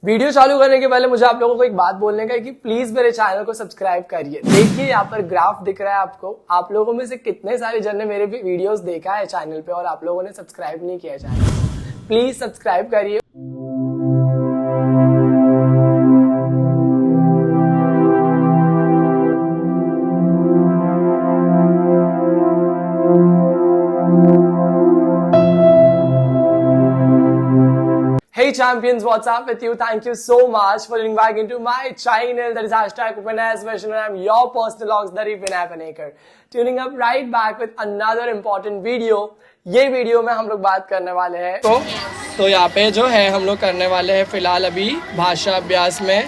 Video चालू करने के पहले मुझे आप लोगों को एक बात बोलने का है कि प्लीज मेरे चैनल को सब्सक्राइब करिए। देखिए यहाँ पर ग्राफ दिख रहा है आपको, आप लोगों में से कितने सारे जन ने मेरे वीडियोस देखा है चैनल पे और आप लोगों ने सब्सक्राइब नहीं किया चैनल। प्लीज सब्सक्राइब करिए। Hey champions, what's up with you? Thank you so much for getting back into my channel. That is #Vinay and I'm your personal auxiliary Vinay Panekar. Tuning up right back with another important video. ये video में हम लोग बात करने वाले हैं तो यहाँ पे जो है हम लोग करने वाले हैं फिलहाल अभी भाषा अभ्यास में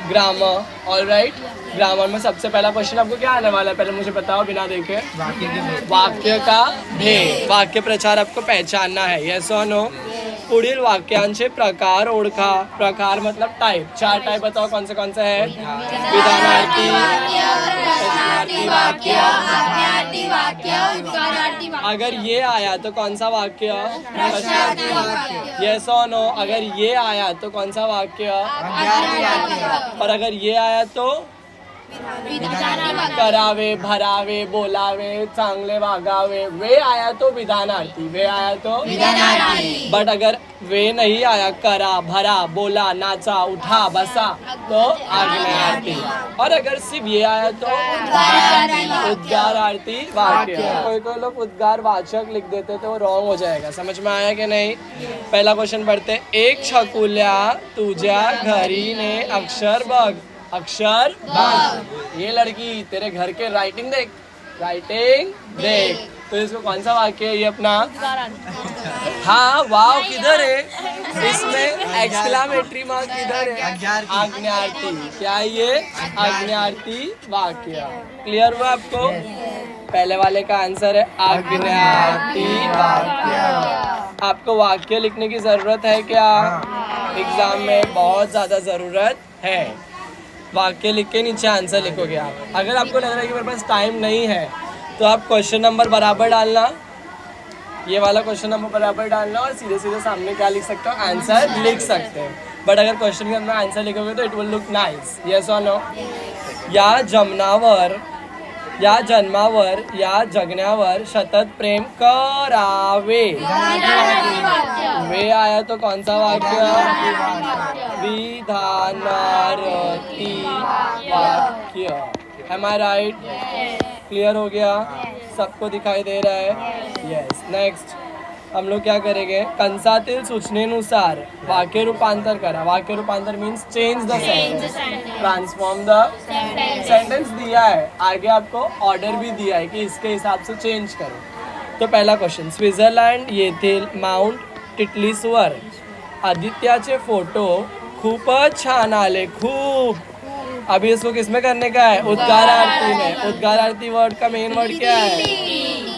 ग्रामर। ऑलराइट, ग्रामर में सबसे पहला क्वेश्चन आपको क्या आने वाला है, पहले मुझे बताओ बिना देखे। वाक्य का भेद, वाक्य प्रचार आपको पहचानना है, यस और नो। पुढील वाक्यांचे प्रकार ओळखा। प्रकार मतलब टाइप, 4 टाइप बताओ कौन से है। विधानार्थी, अगर ये आया तो कौन सा वाक्य, यस और नो। अगर ये आया तो कौन सा वाक्य, और अगर ये आया तो करावे, भरावे, बोलावे, चांगले वागावे। वे आया तो विधानार्थी, वे आया तो विधानार्थी। बट अगर वे नहीं आया, करा, भरा, बोला, नाचा, उठा, बसा, तो आज्ञार्थी। और अगर सिर्फ ये आया तो उद्गारार्थी वाक्य। कोई लोग उद्गार वाचक लिख देते तो वो रॉन्ग हो जाएगा, समझ में आया कि नहीं। पहला क्वेश्चन पढ़ते। एक छकुल्या तुझ्या घरी ने अक्षर बघ। अक्षर बघ। ये लड़की तेरे घर के राइटिंग देख, राइटिंग देख। तो इसको कौन सा वाक्य है ये अपना। हाँ, वाव किधर है इसमें, एक्सक्लामेटरी मार्क किधर है। आज्ञार्थी। क्या है ये, आज्ञार्थी वाक्य। क्लियर हुआ आपको। पहले वाले का आंसर है आज्ञार्थी वाक्य। आपको वाक्य लिखने की जरूरत है क्या एग्जाम में, बहुत ज्यादा जरूरत है। वाक्य लिख के नीचे आंसर लिखोगे आप। अगर आपको लग रहा है कि मेरे पास टाइम नहीं है तो आप क्वेश्चन नंबर बराबर डालना, ये वाला क्वेश्चन नंबर बराबर डालना और सीधे सीधे सामने क्या लिख सकते हो, आंसर लिख सकते हो। बट अगर क्वेश्चन के अंदर आंसर लिखोगे तो it will look nice, yes और नो। या जमनावर, या जन्मावर, या जगण्यावर सतत प्रेम करावे। वे आया तो कौन सा वाक्य, विधानार्थी वाक्य। Am I right? क्लियर हो गया, सबको दिखाई दे रहा है, यस। नेक्स्ट हम लोग क्या करेंगे, कंसातील सूचनेनुसार वाक्य रूपांतर करा। वाक्य रूपांतर means change the sentence, transform the sentence दिया है, आगे आपको ऑर्डर भी दिया है कि इसके हिसाब से चेंज करो। तो पहला क्वेश्चन, स्वित्झर्लंड येथील माउंट टिटलिसवर आदित्याचे फोटो खूपच छान आले। खूप, अभी इसको किसमें करने का है, उद्गारार्थी में। उद्गारार्थी वर्ड का मेन वर्ड क्या है,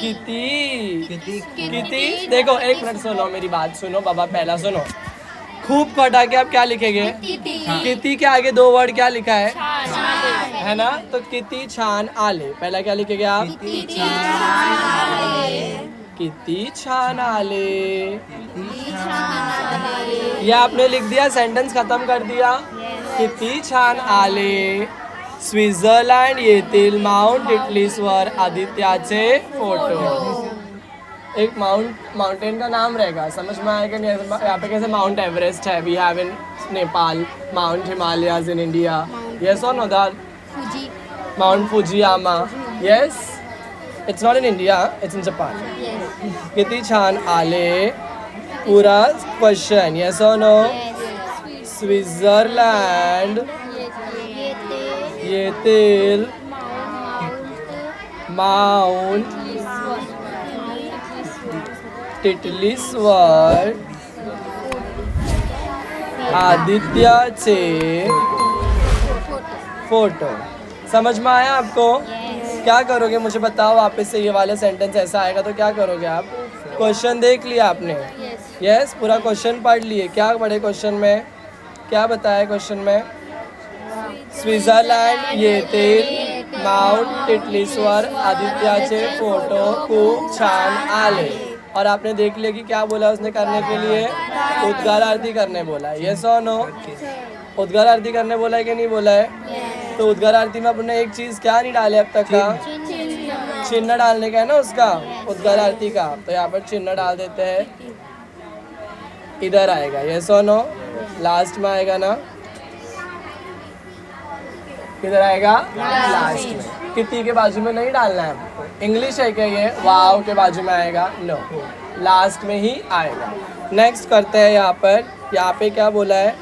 किती। किती। देखो एक मिनट सुनो, मेरी बात सुनो बाबा, पहला सुनो। खूब को हटा के आप क्या लिखेंगे, किती के आगे 2 वर्ड क्या लिखा है ना, तो किती छान आले। पहला क्या लिखेंगे आप, किती छान आले। ये आपने लिख दिया, सेंटेंस खत्म कर दिया। किती छान आले स्वित्झर्लंड येथील माउंट टिटलिसवर आदित्याचे फोटो। एक माउंटेन का नाम रहेगा, समझ में आएगा नहीं। यहाँ पे कैसे माउंट एवरेस्ट है, we have in Nepal, Mount Himalayas in India, yes और no that. Mount Fujiyama, yes, it's not in India, it's in Japan. किती छान आले, पूरा क्वेश्चन, यस और नो। स्वित्झर्लंड येथील माउंट टिटलिसवर आदित्याचे फोटो। समझ में आया आपको। क्या करोगे मुझे बताओ वापस से, ये वाले सेंटेंस ऐसा आएगा तो क्या करोगे आप। क्वेश्चन देख लिया आपने, यस, पूरा क्वेश्चन पढ़ लिए। क्या पढ़े क्वेश्चन में, क्या बताया क्वेश्चन में, स्वित्झर्लंड येथील माउंट टिटलिसवर आदित्याचे फोटो खूप छान आले। और आपने देख लिया कि क्या बोला उसने करने के लिए, उद्गार आरती करने बोला है। यस और नो? उद्गार आरती करने बोला है कि नहीं बोला है? तो उद्गार आरती में अपने एक चीज क्या नहीं डाले अब तक का, चिन्ह डालने का है ना उसका, उद्गार आरती का। तो यहाँ पर चिन्ह डाल देते हैं, इधर आएगा। यस और नो? लास्ट में आएगा ना, किधर आएगा? लास्ट में। कितनी के बाजू में नहीं डालना है आपको। इंग्लिश है क्या ये? वाव के बाजू में आएगा? नो, लास्ट में ही आएगा। नेक्स्ट करते हैं यहाँ पर। यहाँ पे क्या बोला है?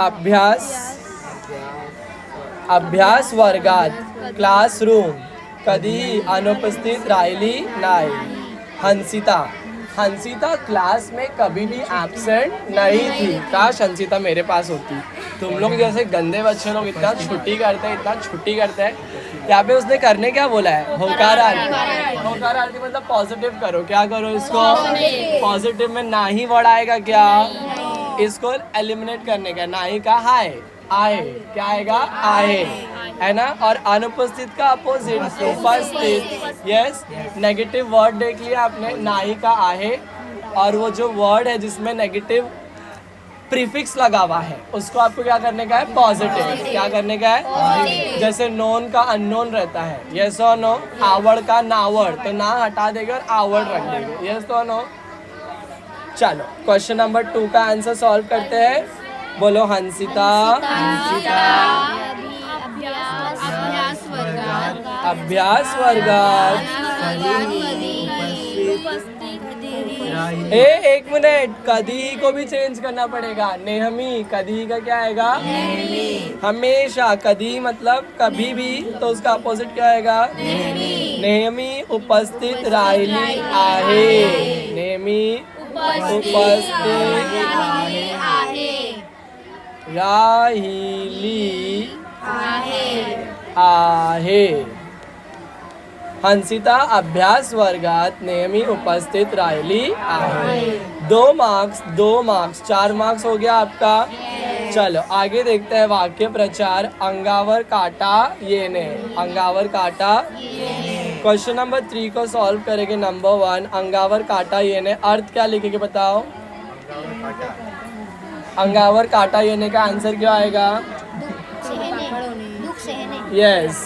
अभ्यास, अभ्यास वर्गात क्लासरूम कधी अनुपस्थित राहिली नाही। हंसिता, हंसिता क्लास में कभी भी एब्सेंट नहीं थी। काश हंसिता मेरे पास होती। तुम लोग जैसे गंदे बच्चे लोग इतना छुट्टी करते हैं, इतना छुट्टी करते हैं। यहाँ पे उसने करने क्या बोला है? होकार आरती। होकार आरती मतलब पॉजिटिव करो। क्या करो इसको? पॉजिटिव में ना ही वर्ड आएगा क्या? इसको एलिमिनेट करने का, ना ही का हाय, आए। क्या आएगा? आए, है ना। और अनुपस्थित का अपोजिट उपस्थित। यस, नेगेटिव वर्ड देख लिया आपने, ना ही का आहे। और वो जो वर्ड है जिसमें नेगेटिव प्रीफिक्स लगा हुआ है उसको आपको क्या करने का है? पॉजिटिव। क्या करने का है? जैसे नोन का अननोन रहता है। यस और नो? आवड़ का नावड़, तो ना हटा देंगे और आवड़ रख देंगे। यस और नो? चलो क्वेश्चन नंबर 2 का आंसर सॉल्व करते हैं। बोलो हंसिता, अभ्यास वर्गात एक मिनट, कधी को भी चेंज करना पड़ेगा। नेहमी, कधी का क्या आएगा? हमेशा। कधी मतलब कभी भी, तो उसका अपोजिट क्या आएगा? नेहमी उपस्थित राहिली आहे। नेहमी उपस्थित राहिली आहे। हंसिता अभ्यास वर्गात नेहमी उपस्थित राहिली आहे। 2 मार्क्स 4 मार्क्स हो गया आपका। चलो आगे देखते हैं वाक्य प्रचार। अंगावर काटा येणे, अंगावर काटा। क्वेश्चन नंबर 3 को सॉल्व करेंगे। नंबर 1, अंगावर काटा येणे अर्थ क्या लिखेंगे बताओ? अंगावर काटा येणे का आंसर क्या आएगा? यस,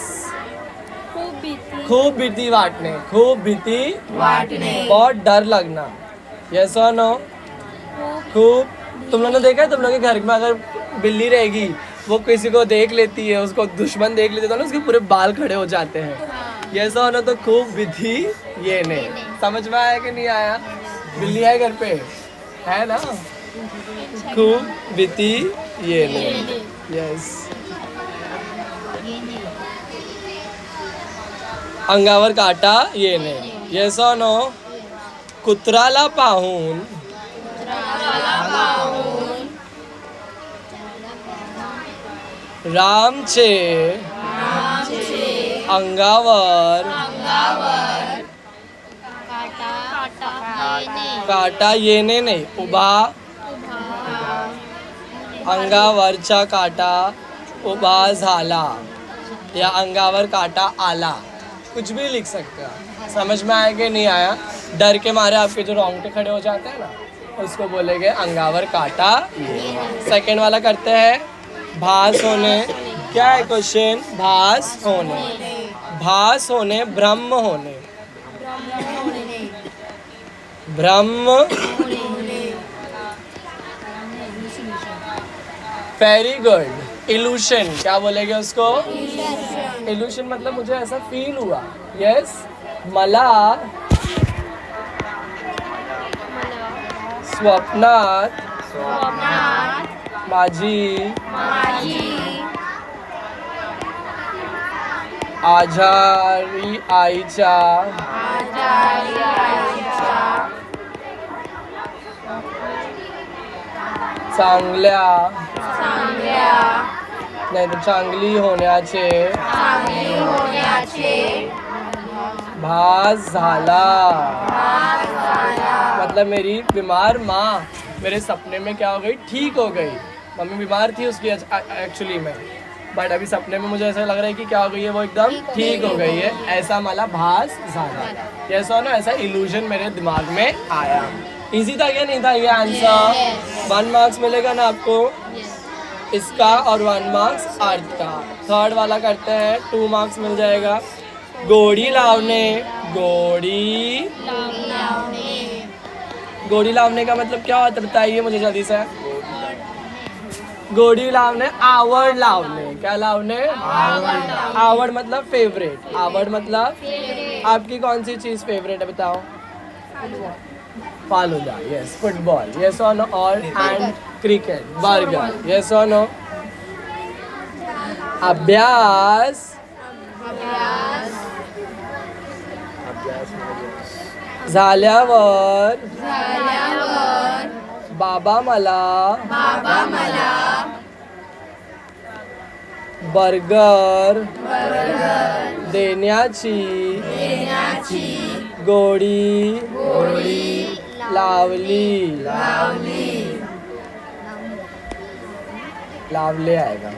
खूब भीति वाटने, खूब भीति वाटने, बहुत डर लगना। यस और नो? खूब, तुम लोगों ने देखा है तुम लोग के घर में अगर बिल्ली रहेगी वो किसी को देख लेती है, उसको दुश्मन देख लेते तो ना उसके पूरे बाल खड़े हो जाते हैं। यस और नो? तो खूब भीति ये नहीं। समझ में आया कि नहीं आया? बिल्ली है घर पे, है ना? खूब भीति ये नहीं। यस, अंगावर काटा येणे। येस और नो? कुत्राला पाहून रामचे अंगावर काटा येणे नाही, उभा अंगावरचा काटा उभा झाला, या अंगावर काटा आला। कुछ भी लिख सकते हो। समझ में आया कि नहीं आया? डर के मारे आपके जो रोंगटे खड़े हो जाते हैं ना, उसको बोलेंगे अंगावर काटा। सेकंड वाला करते हैं, भास होने। क्या है क्वेश्चन? भास होने, भास होने, ब्रह्म होने, ब्रह्म। Very good. इल्यूशन, क्या बोलेंगे उसको? इल्यूशन मतलब मुझे ऐसा फील हुआ। यस, मला स्वप्नात माझी आजारी आईच्या चांगल्या नाही तर चांगली होण्याचे भास झाला। मतलब मेरी बीमार माँ मेरे सपने में क्या हो गई? ठीक हो गई। मम्मी बीमार थी उसकी एक्चुअली में, बट अभी सपने में मुझे ऐसा लग रहा है कि क्या हो गई है, वो एकदम ठीक हो गई है, ऐसा मला भास झाला। ये सो ना ऐसा इल्यूजन मेरे दिमाग में आया। इजी था क्या नहीं था ये आंसर? 1 मार्क्स मिलेगा ना आपको इसका और 1 मार्क्स अर्थ का। थर्ड वाला करते हैं, 2 मार्क्स मिल जाएगा। गोड़ी लावने, गोड़ी गोड़ी लावने का मतलब क्या होता है बताइए मुझे जल्दी से। गोड़ी लावने, आवड लावने, क्या लावने? आवड मतलब फेवरेट, आवड मतलब आपकी कौन सी चीज फेवरेट है बताओ? फालूदा, यस। फुटबॉल, यस और नो? और एंड क्रिकेट, बर्गर, यस और नो? अभ्यास झाल्यावर बाबा मला बर्गर देण्याची गोडी लावली लावले आएगा।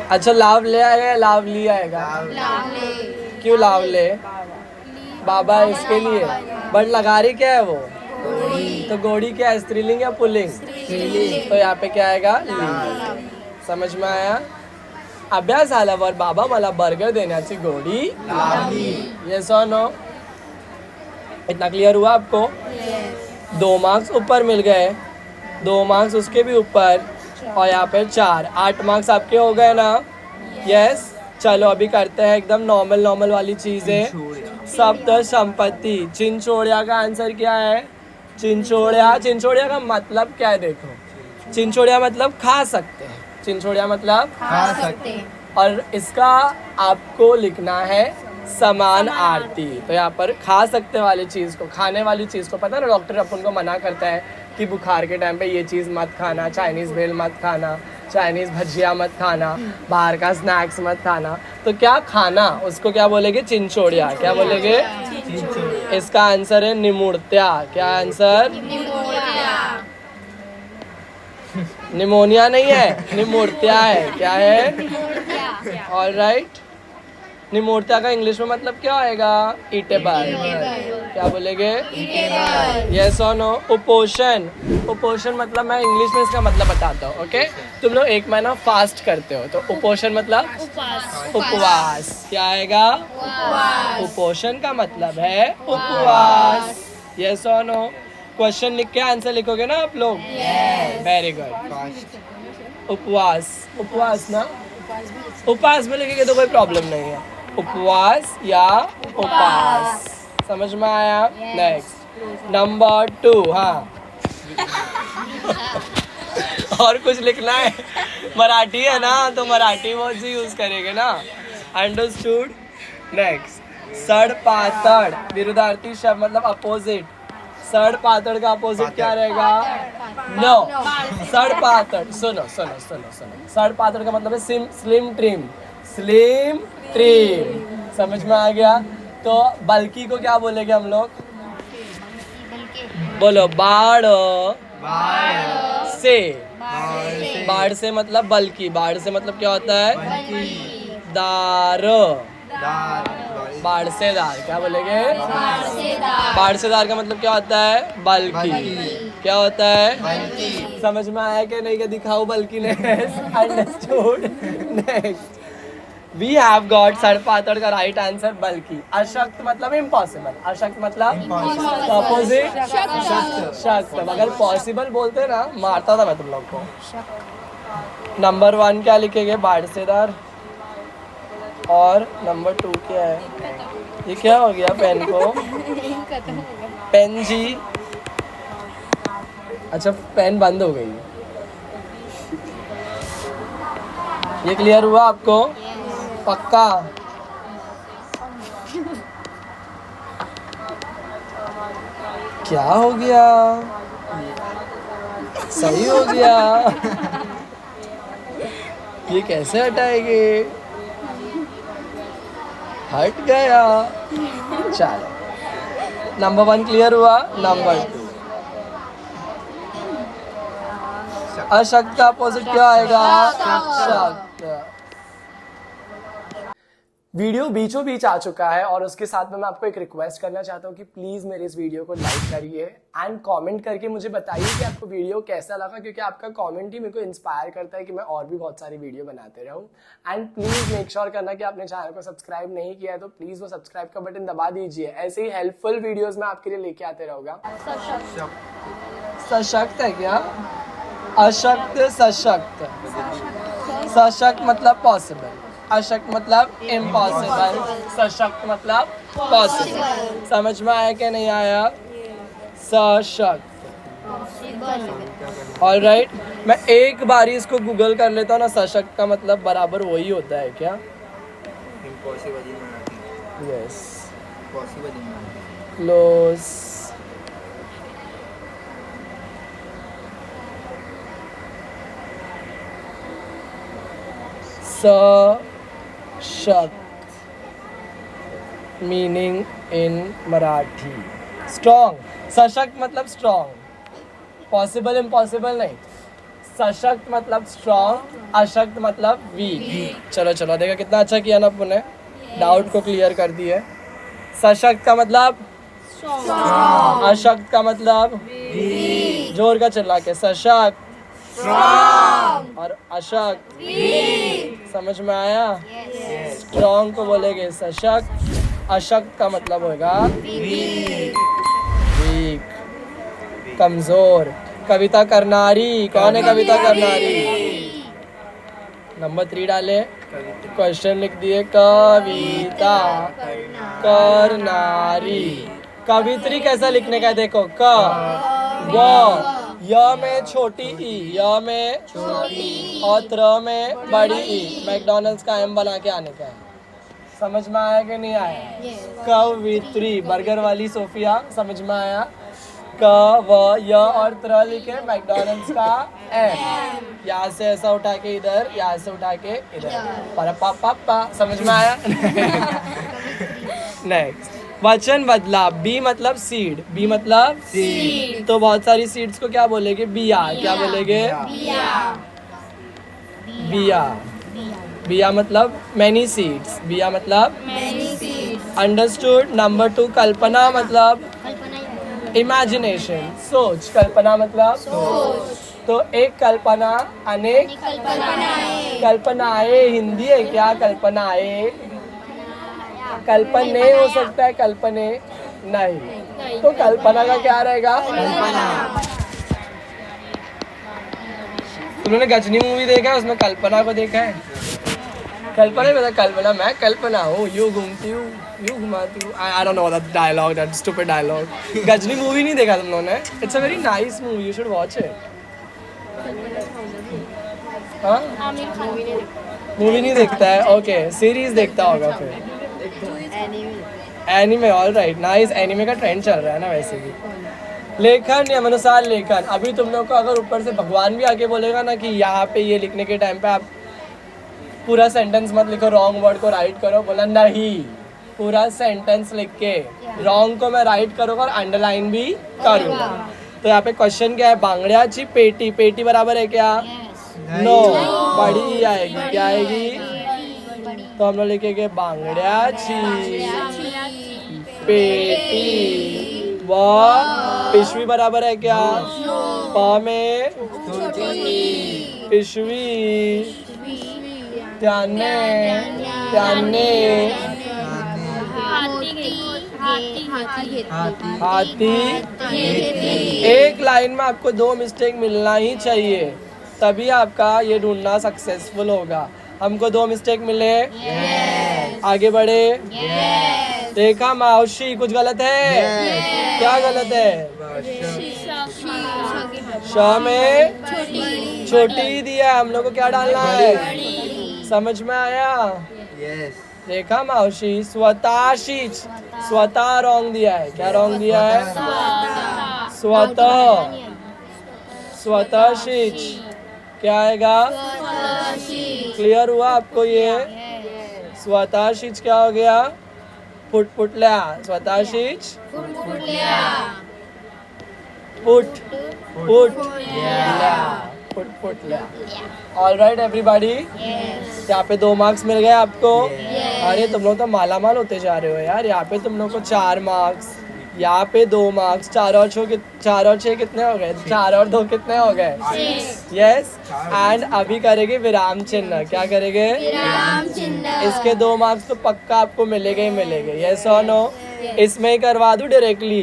अच्छा लावले आएगा या लावली आएगा? क्यों लावले? बाबा इसके लिए, बट लगा रही क्या है वो? तो गोड़ी क्या है, स्त्रीलिंग या पुल्लिंग? तो यहाँ पे क्या आएगा? लिंग। समझ में आया? अभ्यास झाल्यावर बाबा मला बर्गर देण्याची गोडी लावली। यस और नो? इतना क्लियर हुआ आपको? 2 मार्क्स ऊपर मिल गए, 2 मार्क्स उसके भी ऊपर, और यहाँ पे 4, 8 मार्क्स आपके हो गए ना? यस। चलो अभी करते हैं एकदम नॉर्मल वाली चीजें। सप्त संपत्ति, चिंचोड़िया का आंसर क्या है? चिंचोड़िया का मतलब क्या है? देखो, चिंचोड़िया मतलब खा सकते हैं, चिंचोड़िया मतलब खा सकते हैं। और इसका आपको लिखना है समान आरती। तो यहाँ पर खा सकते वाली चीज़ को, खाने वाली चीज़ को, पता है ना डॉक्टर अपन को मना करता है कि बुखार के टाइम पे ये चीज़ मत खाना, चाइनीज़ भेल मत खाना, चाइनीज़ भजिया मत खाना, बाहर का स्नैक्स मत खाना। तो क्या खाना, उसको क्या बोलेंगे? चिंचोड़िया। क्या बोलेंगे? इसका आंसर है निमुड़त्या। क्या आंसर? निमोनिया नहीं है, निमुड़त्या है। क्या है? All right. निमुड़त्या का इंग्लिश में मतलब क्या आएगा? ईटेबल। क्या बोलेंगे? यस और नो? उपोषण, उपोषण मतलब मैं इंग्लिश में इसका मतलब बताता हूँ। ओके, तुम लोग 1 महीना फास्ट करते हो तो उपोषण मतलब उपवास। क्या आएगा? उपोषण का मतलब है उपवास। यस और नो? क्वेश्चन लिख के आंसर लिखोगे ना आप लोग? Very good. उपवास, उपवास ना, उपवास में लिखेंगे तो कोई प्रॉब्लम नहीं है। उपवास या उपास, समझ में आया? Next number 2। हाँ और कुछ लिखना है? मराठी है ना, तो मराठी वर्ड्स ही यूज करेंगे ना। अंडरस्टूड? नेक्स्ट, सड़ पातड़, विरुद्धार्थी शब्द मतलब अपोजिट। सड़ पातड़ का अपोजिट क्या रहेगा? नो। सड़ पातड़, सुनो सुनो सुनो सुनो, सड़ पातड़ का मतलब है स्लिम ट्रिम, स्लिम ट्रिम। समझ में आ गया? तो बल्कि को क्या बोलेंगे हम लोग? बोलो, बाढ़ से। बाढ़ से मतलब बल्कि, बाढ़ से मतलब क्या होता है? दार, बाढ़ से दार। क्या बोलेंगे? बाढ़ से दार का मतलब क्या होता है? बल्कि। क्या होता है? समझ में आया कि नहीं? क्या दिखाओ बल्कि ने? Understood? Next, we have got सड़ पातड़ का राइट आंसर बल्कि। अशक्त मतलब इम्पॉसिबल, अशक्त मतलब अपोजिट शक्त। अगर पॉसिबल बोलते ना मारता था मैं तुम लोग को। नंबर 1 क्या लिखेंगे? बाढ़ से दार। और नंबर 2 क्या है? ये क्या हो गया पेन को? पेन जी, अच्छा पेन बंद हो गई। ये क्लियर हुआ आपको? पक्का? क्या हो गया? सही हो गया। ये कैसे हटाएंगे? हट गया। चलो, नंबर 1 क्लियर हुआ। नंबर 2, अशक्त का अपोजिट क्या आएगा? शक्त। वीडियो बीचों बीच आ चुका है और उसके साथ में मैं आपको एक रिक्वेस्ट करना चाहता हूँ कि प्लीज़ मेरे इस वीडियो को लाइक करिए एंड कमेंट करके मुझे बताइए कि आपको वीडियो कैसा लगा, क्योंकि आपका कमेंट ही मेरे को इंस्पायर करता है कि मैं और भी बहुत सारी वीडियो बनाते रहूँ। एंड प्लीज़ मेक श्योर करना कि आपने चैनल को सब्सक्राइब नहीं किया है तो प्लीज़ वो सब्सक्राइब का बटन दबा दीजिए। ऐसे ही हेल्पफुल वीडियोज़ मैं आपके लिए लेके आते रहूँगा। सशक्त है क्या? अशक्त, सशक्त। सशक्त मतलब पॉसिबल, अशक्त मतलब इम्पॉसिबल, सशक्त मतलब पॉसिबल। समझ में आया कि नहीं आया? सशक्त। ऑलराइट, मैं एक बारी इसको गूगल कर लेता हूँ ना। सशक्त का मतलब बराबर वही होता है क्या? इम्पॉसिबल। Yes, close. सशक्त मीनिंग इन मराठी स्ट्रॉन्ग। सशक्त मतलब स्ट्रॉन्ग, पॉसिबल इम्पॉसिबल नहीं। सशक्त मतलब स्ट्रॉन्ग, अशक्त मतलब वीक। चलो चलो, देखा कितना अच्छा किया ना अपने, डाउट को क्लियर कर दिए। सशक्त का मतलब स्ट्रॉन्ग, अशक्त का मतलब वीक। जोर का चिल्ला के, सशक्त स्ट्रॉन्ग और अशक्त वीक। समझ में आया? स्ट्रॉन्ग को बोलेंगे सशक्त, अशक्त का मतलब होगा वीक, कमजोर। कविता करनारी, कौन है कविता करनारी? नंबर 3 डाले, क्वेश्चन लिख दिए, कविता करनारी। कवित्री कैसा लिखने का है देखो, क व य में छोटी ई, य में छोटी और त्र में बड़ी ई, मैकडॉनल्ड्स का एम बना के आने का है। समझ में आया कि नहीं आया? कवित्री, बर्गर वाली सोफिया, समझ में आया? क व य और त्र लिखे, मैकडॉनल्ड्स का एम, यहाँ से ऐसा उठा के इधर, यहाँ से उठा के इधर, पर पापा। समझ में आया? नेक्स्ट, वचन बदला। बी मतलब सीड, बी मतलब सीड, तो बहुत सारी सीड्स को क्या बोलेंगे? बिया। क्या बोलेंगे? बिया। बिया मतलब मैनी सीड्स, बिया मतलब मैनी सीड्स। अंडरस्टूड। नंबर 2, कल्पना मतलब इमेजिनेशन, सोच। कल्पना मतलब सोच, तो एक कल्पना अनेक कल्पनाएं। हिंदी है क्या? कल्पनाएं, कल्पने हो सकता है, कल्पने नहीं, तो कल्पना का क्या रहेगा? तुमने गजनी मूवी देखा है, उसमें कल्पना को देखा है? कल्पना में कल्पना, मैं कल्पना हूँ, यूँ घूमती हूँ, यूँ घुमाती हूँ। I don't know that dialogue, that stupid dialogue. Ghajini movie नहीं देखा तुम लोगों ने? It's a very nice movie, you should watch it. हाँ, मूवी नहीं देखता है? ओके, सीरीज देखता होगा फिर। Anime, all right, nice. Anime का ट्रेंड चल रहा है ना वैसे भी। लेखन, नियमानुसार लेखन। अभी तुम लोग को अगर ऊपर से भगवान भी आके बोलेगा ना कि यहाँ पे ये लिखने के टाइम पे आप पूरा सेंटेंस मत लिखो, रॉन्ग वर्ड को राइट करो, बोला नहीं, पूरा सेंटेंस लिख के रॉन्ग को मैं राइट करूँगा और अंडरलाइन भी करूँगा। तो यहाँ पे क्वेश्चन क्या है? बांगड्याची पेटी, पेटी बराबर है क्या? नो, बड़ी आएगी। क्या आएगी? तो हम लोग लिखेंगे बांगड्याची पेटी। व पिशवी बराबर है क्या? प में पिशवी, त्याने हाथी। एक लाइन में आपको 2 मिस्टेक मिलना ही चाहिए, तभी आपका ये ढूंढना सक्सेसफुल होगा। हमको 2 मिस्टेक मिले, आगे बढ़े। देखा माउशी, कुछ गलत है? क्या गलत है? श में छोटी दिया, हम लोग को क्या डालना है? समझ में आया? देखा माउशी, स्वतःशीच, स्वतः रॉन्ग दिया है। क्या रॉन्ग दिया है? स्वतः, स्वतःशीच क्या आएगा? क्लियर हुआ आपको ये? स्वतःशीच क्या हो गया? फुटफुटल्या, स्वतःशीच फुटफुटल्या। पुट ले। ऑलराइट एवरीबॉडी, यहाँ पे 2 मार्क्स मिल गए आपको। अरे तुम लोग तो माला माल होते जा रहे हो यार। यहाँ पे तुम लोग को 4 मार्क्स, यहाँ पे 2 मार्क्स। 4 और 6 कितने हो गए? 4 और 2 कितने हो गए? यस। एंड अभी करेंगे विराम चिन्ह। क्या करेंगे? विराम चिन्ह। इसके 2 मार्क्स तो पक्का आपको मिलेंगे ही मिलेंगे। यस और नो? इसमें ही करवा दूं डायरेक्टली?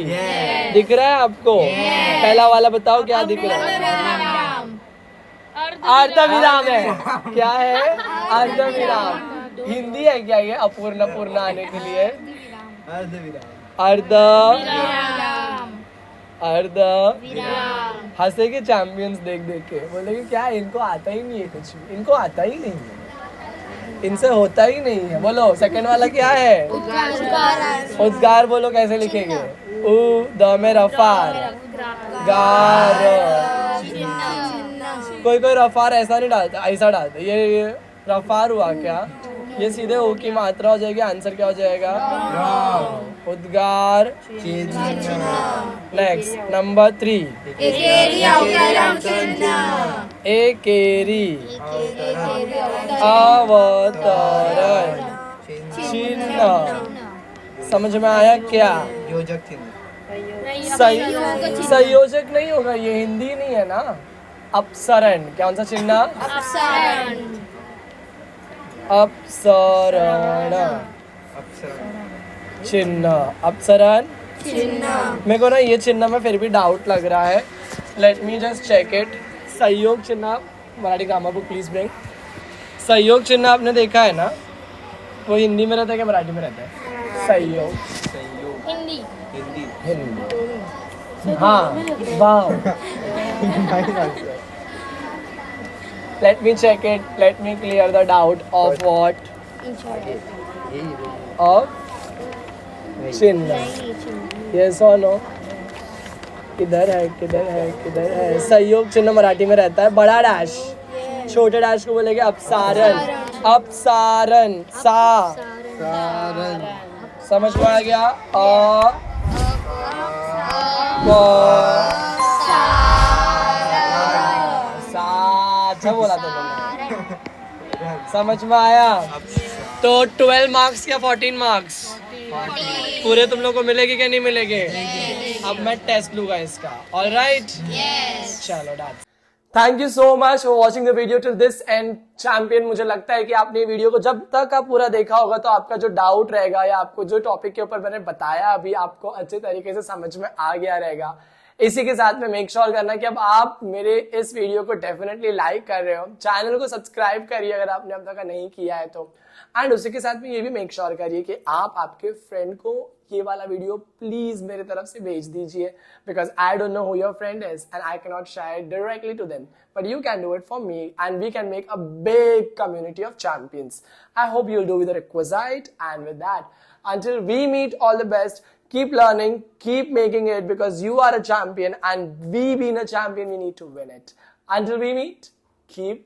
दिख रहा है आपको? पहला वाला बताओ क्या दिख रहा है? अर्धविराम है। क्या है? अर्धविराम। हिंदी है क्या ये? अपूर्ण पूर्ण आने के लिए अर्ध हंसेंगे चैंपियंस देख देख के, बोलेंगे क्या इनको आता ही नहीं है, कुछ भी इनको आता ही नहीं है, इनसे होता ही नहीं है। बोलो सेकंड वाला क्या है? उद्गार। बोलो कैसे लिखेंगे? उ द में रफार, गार। कोई रफार ऐसा नहीं डालता, ऐसा डालता। ये रफार हुआ क्या? ये सीधे ओ की मात्रा हो जाएगी। आंसर क्या हो जाएगा? उद्गार। नेक्स्ट नंबर 3, एकेरी अवतरण चिन्ह। समझ में आया क्या? योजक चिन्ह। संयोजक नहीं होगा, ये हिंदी नहीं है ना। अपसरण। कौन सा चिन्ह? अपसरण चिन्ह। अपसरण मेरे को ना ये चिन्ह में फिर भी डाउट लग रहा है। Let me just check it. सहयोग चिन्ह, Marathi grammar book please bring. सहयोग चिन्ह आपने देखा है ना? वो हिंदी में रहता है कि मराठी में रहता है? सहयोग। हिंदी। हाँ, वाह। Let me check it. Let me clear the doubt of what? Of चिन्ह। Yes or no? किधर है? किधर है? किधर है? सहयोग चिन्ह मराठी में रहता है बड़ा डैश, छोटे डैश को बोलेंगे अपसारण। अपसारण। सा। समझ में आ गया? अच्छा बोला तुमने। समझ में आया? तो 12 मार्क्स या 14 मार्क्स पूरे तुम लोग को मिलेगी क्या? नहीं मिलेंगे? अब मैं टेस्ट लूंगा इसका। ऑलराइट, चलो done. Thank you so much for watching the video till this and champion. मुझे लगता है कि आपने ये वीडियो को जब तक आप पूरा देखा होगा तो आपका जो डाउट रहेगा या आपको जो टॉपिक के ऊपर मैंने बताया अभी आपको अच्छे तरीके से समझ में आ गया रहेगा। इसी के साथ में मेक श्योर करना कि अब आप मेरे इस वीडियो को डेफिनेटली लाइक कर रहे हो, चैनल को सब्सक्राइब करिए अगर आपने अब तक नहीं किया है तो। एंड उसी के साथ में ये भी मेक श्योर करिए कि आप आपके फ्रेंड को ये वाला वीडियो प्लीज मेरे तरफ से भेज दीजिए, because I don't know who your friend is and I can not share directly to them, but you can do it for me and we can make a big community of champions. I hope you will do with the requisite and with that until we meet, all the best. Keep learning, keep making it, because you are a champion and we being a champion, we need to win it. Until we meet, keep